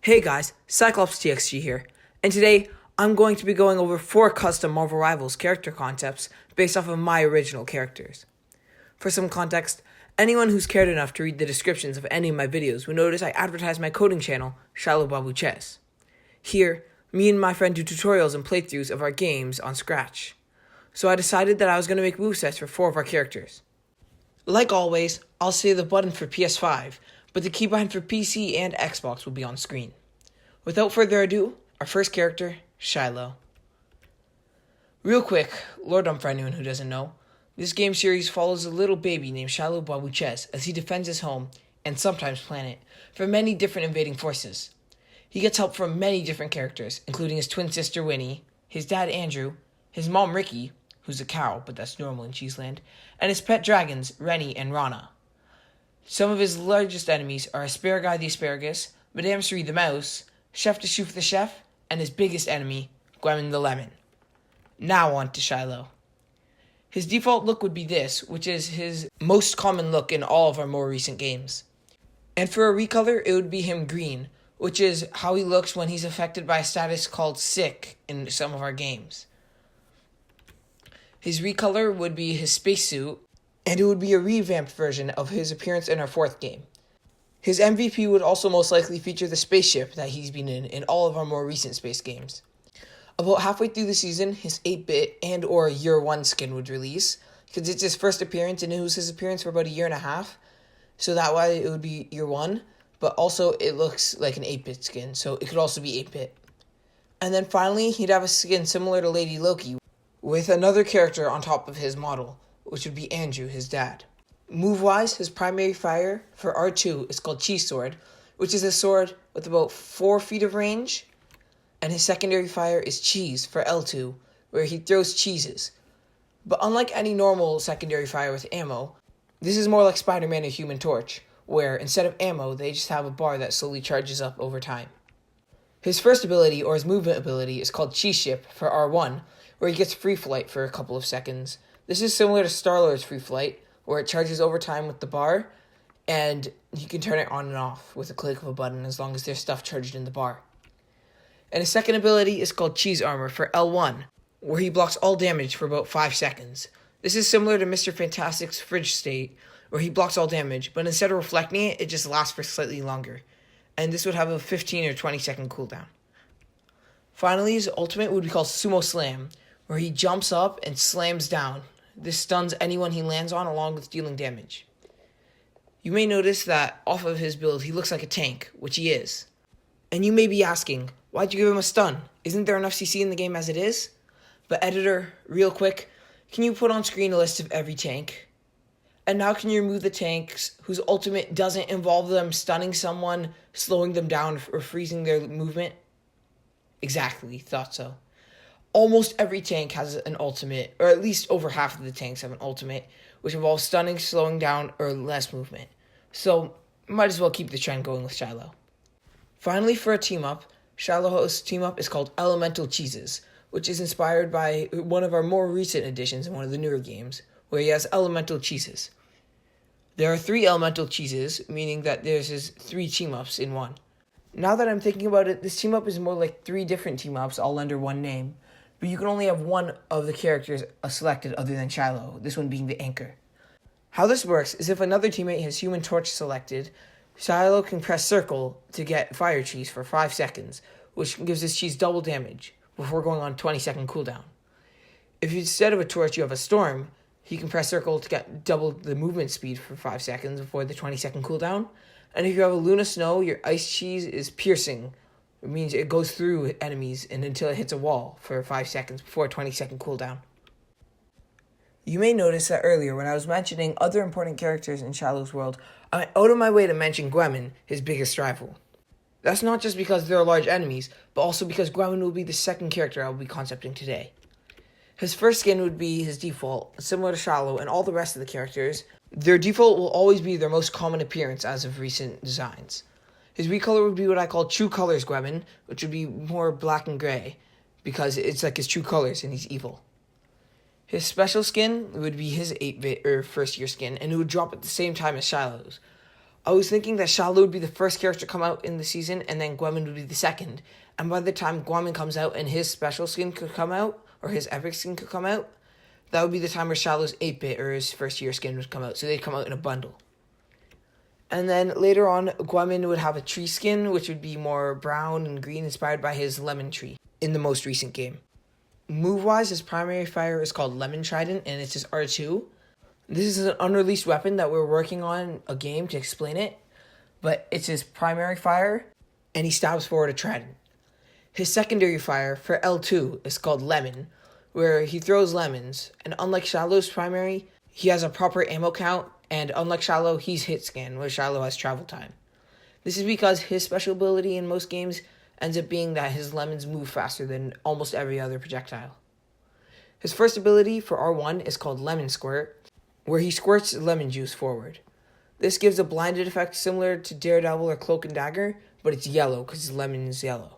Hey guys, Cyclops TXG here, and today I'm going to be going over 4 custom Marvel Rivals character concepts based off of my original characters. For some context, anyone who's cared enough to read the descriptions of any of my videos will notice I advertise my coding channel, Shiloh Babu Chess. Here, me and my friend do tutorials and playthroughs of our games on Scratch. So I decided that I was going to make movesets for 4 of our characters. Like always, I'll say the button for PS5, but the keybind for PC and Xbox will be on screen. Without further ado, our first character, Shiloh. Real quick, lore dump for anyone who doesn't know, this game series follows a little baby named Shiloh Babu Chess as he defends his home, and sometimes planet, from many different invading forces. He gets help from many different characters, including his twin sister Winnie, his dad Andrew, his mom Ricky, who's a cow, but that's normal in Cheeseland, and his pet dragons, Rennie and Rana. Some of his largest enemies are Asparagus the Asparagus, Madame Suri the Mouse, Chef de Chouf the Chef, and his biggest enemy, Gwemon the Lemon. Now on to Shiloh. His default look would be this, which is his most common look in all of our more recent games. And for a recolor, it would be him green, which is how he looks when he's affected by a status called sick in some of our games. His recolor would be his spacesuit, and it would be a revamped version of his appearance in our 4th game. His MVP would also most likely feature the spaceship that he's been in all of our more recent space games. About halfway through the season, his 8-bit and or Year 1 skin would release, because it's his first appearance and it was his appearance for about a year and a half, so that way it would be Year 1, but also it looks like an 8-bit skin, so it could also be 8-bit. And then finally, he'd have a skin similar to Lady Loki, with another character on top of his model, which would be Andrew, his dad. Move-wise, his primary fire for R2 is called Cheese Sword, which is a sword with about 4 feet of range, and his secondary fire is Cheese for L2, where he throws cheeses. But unlike any normal secondary fire with ammo, this is more like Spider-Man or Human Torch, where instead of ammo, they just have a bar that slowly charges up over time. His first ability, or his movement ability, is called Cheese Ship for R1, where he gets free flight for a couple of seconds. This is similar to Star-Lord's free flight, where it charges over time with the bar, and you can turn it on and off with a click of a button as long as there's stuff charged in the bar. And his second ability is called Cheese Armor for L1, where he blocks all damage for about 5 seconds. This is similar to Mr. Fantastic's Fridge State, where he blocks all damage, but instead of reflecting it, it just lasts for slightly longer. And this would have a 15 or 20 second cooldown. Finally, his ultimate would be called Sumo Slam, where he jumps up and slams down. This stuns anyone he lands on along with dealing damage. You may notice that off of his build he looks like a tank, which he is. And you may be asking, why'd you give him a stun? Isn't there enough CC in the game as it is? But editor, real quick, can you put on screen a list of every tank? And now can you remove the tanks whose ultimate doesn't involve them stunning someone, slowing them down, or freezing their movement? Exactly, thought so. Almost every tank has an ultimate, or at least over half of the tanks have an ultimate, which involves stunning, slowing down, or less movement. So, might as well keep the trend going with Shiloh. Finally, for a team-up, Shiloh's team-up is called Elemental Cheeses, which is inspired by one of our more recent additions in one of the newer games, where he has Elemental Cheeses. There are 3 Elemental Cheeses, meaning that there's his 3 team-ups in one. Now that I'm thinking about it, this team-up is more like 3 different team-ups all under one name, but you can only have one of the characters selected other than Shiloh, this one being the anchor. How this works is if another teammate has Human Torch selected, Shiloh can press circle to get Fire Cheese for 5 seconds, which gives his cheese double damage before going on 20-second cooldown. If instead of a torch you have a storm, he can press circle to get double the movement speed for 5 seconds before the 20-second cooldown. And if you have a Luna Snow, your ice cheese is piercing. It means it goes through enemies and until it hits a wall for 5 seconds before a 20-second cooldown. You may notice that earlier when I was mentioning other important characters in Shiloh's world, I went out of my way to mention Gwemon, his biggest rival. That's not just because they're large enemies, but also because Gwemon will be the second character I will be concepting today. His first skin would be his default, similar to Shiloh and all the rest of the characters. Their default will always be their most common appearance as of recent designs. His recolor would be what I call True Colors Gwemon, which would be more black and gray, because it's like his true colors and he's evil. His special skin would be his 8-bit or first year skin, and it would drop at the same time as Shiloh's. I was thinking that Shallow would be the first character to come out in the season, and then Gwemon would be the second. And by the time Gwemon comes out and his special skin could come out, or his epic skin could come out, that would be the time where Shallow's 8-bit or his first year skin would come out. So they'd come out in a bundle. And then later on, Gwemon would have a tree skin, which would be more brown and green, inspired by his lemon tree in the most recent game. Move-wise, his primary fire is called Lemon Trident, and it's his R2. This is an unreleased weapon that we're working on a game to explain it, but it's his primary fire, and he stabs forward a trident. His secondary fire for L2 is called Lemon, where he throws lemons, and unlike Shallow's primary, he has a proper ammo count, and unlike Shallow, he's hit scan, where Shallow has travel time. This is because his special ability in most games ends up being that his lemons move faster than almost every other projectile. His first ability for R1 is called Lemon Squirt, where he squirts lemon juice forward. This gives a blinded effect similar to Daredevil or Cloak and Dagger, but it's yellow because his lemon is yellow.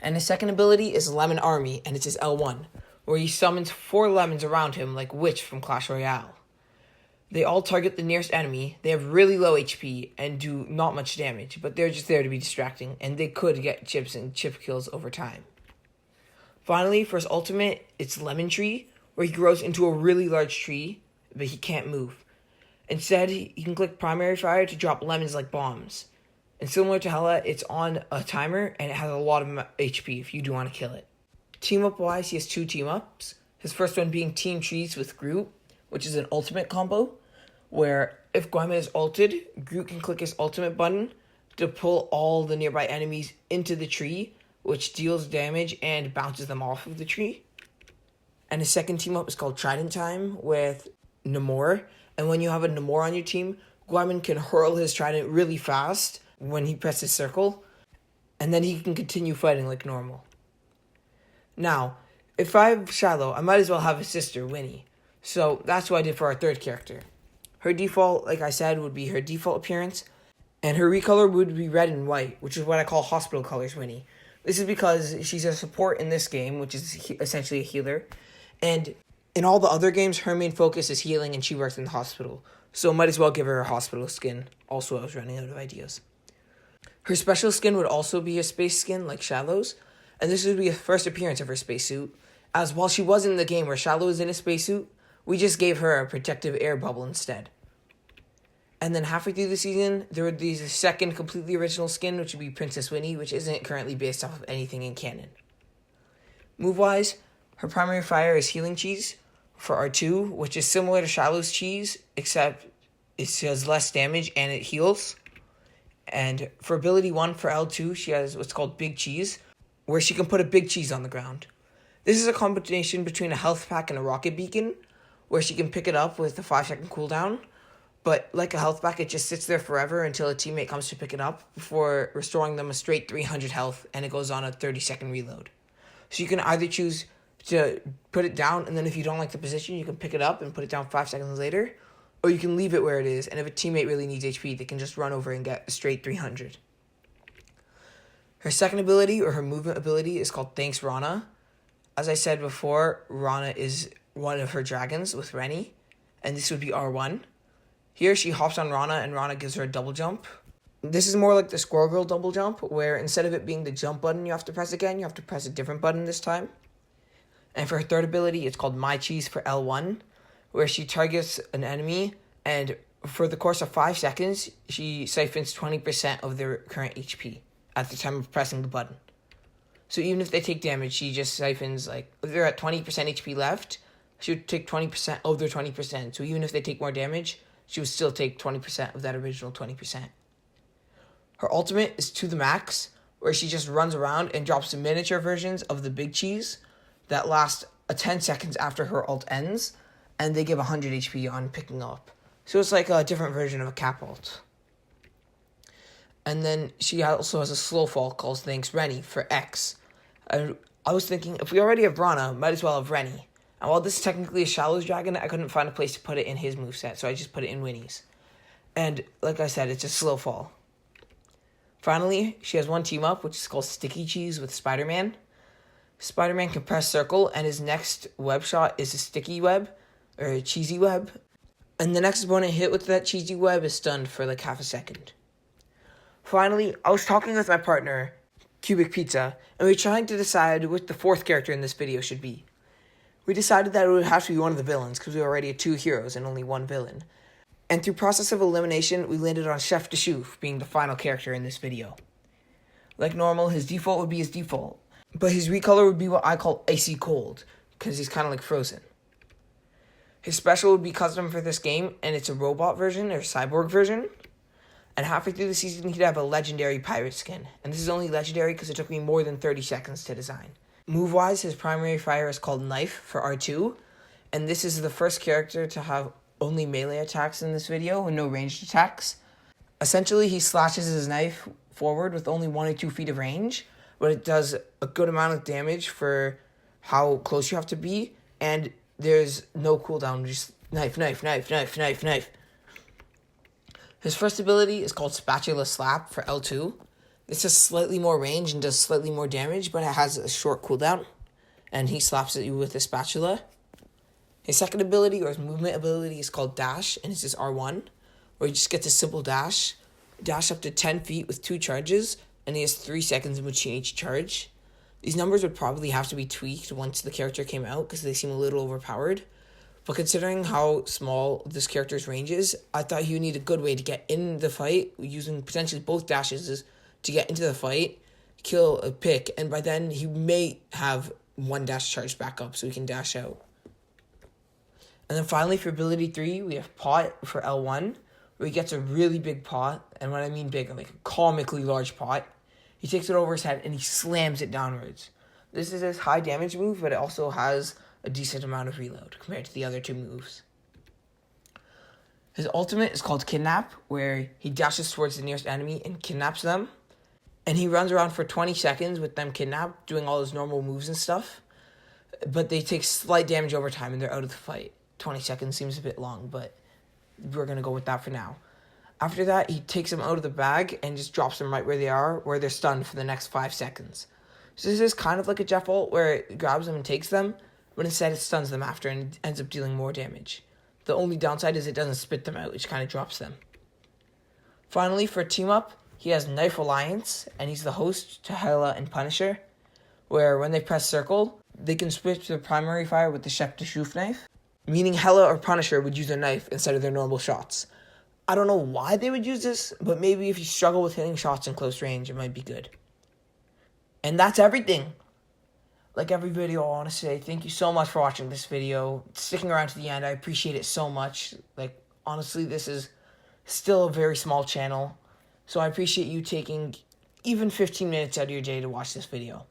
And his second ability is Lemon Army, and it's his L1, where he summons 4 lemons around him like Witch from Clash Royale. They all target the nearest enemy, they have really low HP, and do not much damage, but they're just there to be distracting, and they could get chips and chip kills over time. Finally, for his ultimate, it's Lemon Tree, where he grows into a really large tree, but he can't move. Instead, he can click primary fire to drop lemons like bombs. And similar to Hela, it's on a timer, and it has a lot of HP if you do want to kill it. Team-up wise, he has 2 team-ups. His first one being Team Trees with Groot, which is an ultimate combo, where if Gwemon is ulted, Groot can click his ultimate button to pull all the nearby enemies into the tree, which deals damage and bounces them off of the tree. And his second team-up is called Trident Time with Namor. And when you have a Namor on your team, Gwemon can hurl his trident really fast when he presses circle, and then he can continue fighting like normal. Now, if I have Shallow, I might as well have his sister, Winnie. So that's what I did for our third character. Her default, like I said, would be her default appearance, and her recolor would be red and white, which is what I call hospital colors Winnie. This is because she's a support in this game, which is essentially a healer, and in all the other games, her main focus is healing, and she works in the hospital. So might as well give her a hospital skin. Also, I was running out of ideas. Her special skin would also be a space skin, like Shallow's, and this would be the first appearance of her spacesuit, as while she was in the game where Shallow was in a spacesuit, we just gave her a protective air bubble instead. And then halfway through the season, there would be the second completely original skin, which would be Princess Winnie, which isn't currently based off of anything in canon. Move-wise, her primary fire is Healing Cheese for R2, which is similar to Shallow's Cheese, except it does less damage and it heals. And for ability 1 for L2, she has what's called Big Cheese, where she can put a big cheese on the ground. This is a combination between a health pack and a rocket beacon, where she can pick it up with a 5-second cooldown, but like a health pack, it just sits there forever until a teammate comes to pick it up before restoring them a straight 300 health, and it goes on a 30-second reload. So you can either choose to put it down, and then if you don't like the position, you can pick it up and put it down 5 seconds later, or you can leave it where it is, and if a teammate really needs HP, they can just run over and get a straight 300. Her second ability, or her movement ability, is called Thanks Rana. As I said before, Rana is one of her dragons with Rennie, and this would be R1. Here she hops on Rana, and Rana gives her a double jump. This is more like the Squirrel Girl double jump, where instead of it being the jump button you have to press again, you have to press a different button this time. And for her third ability, it's called My Cheese for L1, where she targets an enemy, and for the course of 5 seconds, she siphons 20% of their current HP at the time of pressing the button. So even if they take damage, she just siphons, like, if they're at 20% HP left, she would take 20% of their 20%. So even if they take more damage, she would still take 20% of that original 20%. Her ultimate is To The Max, where she just runs around and drops miniature versions of the Big Cheese that last 10 seconds after her ult ends, and they give 100 HP on picking up. So it's like a different version of a cap ult. And then she also has a slow fall called Thanks Rennie for X. And I was thinking, if we already have Rana, might as well have Rennie. And while this is technically a Shallow's dragon, I couldn't find a place to put it in his moveset, so I just put it in Winnie's. And like I said, it's a slow fall. Finally, she has one team up, which is called Sticky Cheese with Spider-Man. Spider-Man can press circle, and his next web shot is a sticky web, or a cheesy web. and the next opponent hit with that cheesy web is stunned for like half a second. Finally, I was talking with my partner, Cubic Pizza, and we were trying to decide what the fourth character in this video should be. We decided that it would have to be one of the villains, because we already had 2 heroes and only 1 villain. And through process of elimination, we landed on Chef Deschouf being the final character in this video. Like normal, his default would be his default, but his recolor would be what I call Icy Cold, because he's kind of like frozen. His special would be custom for this game, and it's a robot version, or cyborg version. And halfway through the season, he'd have a legendary pirate skin. And this is only legendary because it took me more than 30 seconds to design. Move-wise, his primary fire is called Knife for R2. And this is the first character to have only melee attacks in this video and no ranged attacks. Essentially, he slashes his knife forward with only 1 or 2 feet of range, but it does a good amount of damage for how close you have to be, and there's no cooldown, just knife, knife, knife, knife, knife, knife. His first ability is called Spatula Slap for L2. This has slightly more range and does slightly more damage, but it has a short cooldown, and he slaps at you with a spatula. His second ability, or his movement ability, is called Dash, and it's his R1, where he just gets a simple dash up to 10 feet with 2 charges, and he has 3 seconds in between each charge. These numbers would probably have to be tweaked once the character came out, because they seem a little overpowered. But considering how small this character's range is, I thought he would need a good way to get in the fight, using potentially both dashes to get into the fight, kill a pick, and by then he may have 1 dash charged back up so he can dash out. And then finally for ability 3, we have Pot for L1, where he gets a really big pot, and when I mean big, like a comically large pot. He takes it over his head and he slams it downwards. This is his high damage move, but it also has a decent amount of reload compared to the other 2 moves. His ultimate is called Kidnap, where he dashes towards the nearest enemy and kidnaps them. And he runs around for 20 seconds with them kidnapped, doing all his normal moves and stuff. But they take slight damage over time and they're out of the fight. 20 seconds seems a bit long, but we're going to go with that for now. After that, he takes them out of the bag and just drops them right where they are, where they're stunned for the next 5 seconds. So this is kind of like a Jeff ult, where it grabs them and takes them, but instead it stuns them after and ends up dealing more damage. The only downside is it doesn't spit them out, which kind of drops them. Finally, for team up, he has Knife Alliance, and he's the host to Hela and Punisher, where when they press circle, they can switch their primary fire with the Chef Deschouf knife, meaning Hela or Punisher would use their knife instead of their normal shots. I don't know why they would use this, but maybe if you struggle with hitting shots in close range, it might be good. And that's everything. Like every video, I want to say thank you so much for watching this video, sticking around to the end. I appreciate it so much. Like, honestly, this is still a very small channel, so I appreciate you taking even 15 minutes out of your day to watch this video.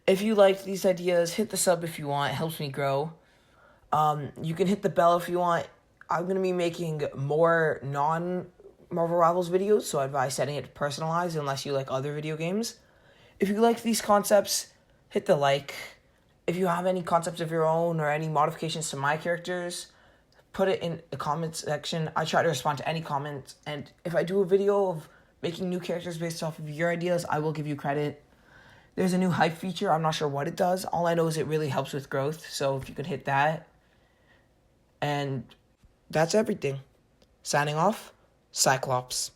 If you liked these ideas, hit the sub if you want. It helps me grow. You can hit the bell if you want. I'm going to be making more non-Marvel Rivals videos, so I advise setting it to personalized unless you like other video games. If you like these concepts, hit the like. If you have any concepts of your own or any modifications to my characters, put it in the comments section. I try to respond to any comments, and if I do a video of making new characters based off of your ideas, I will give you credit. There's a new hype feature. I'm not sure what it does. All I know is it really helps with growth, so if you could hit that. And that's everything. Signing off, Cyclops.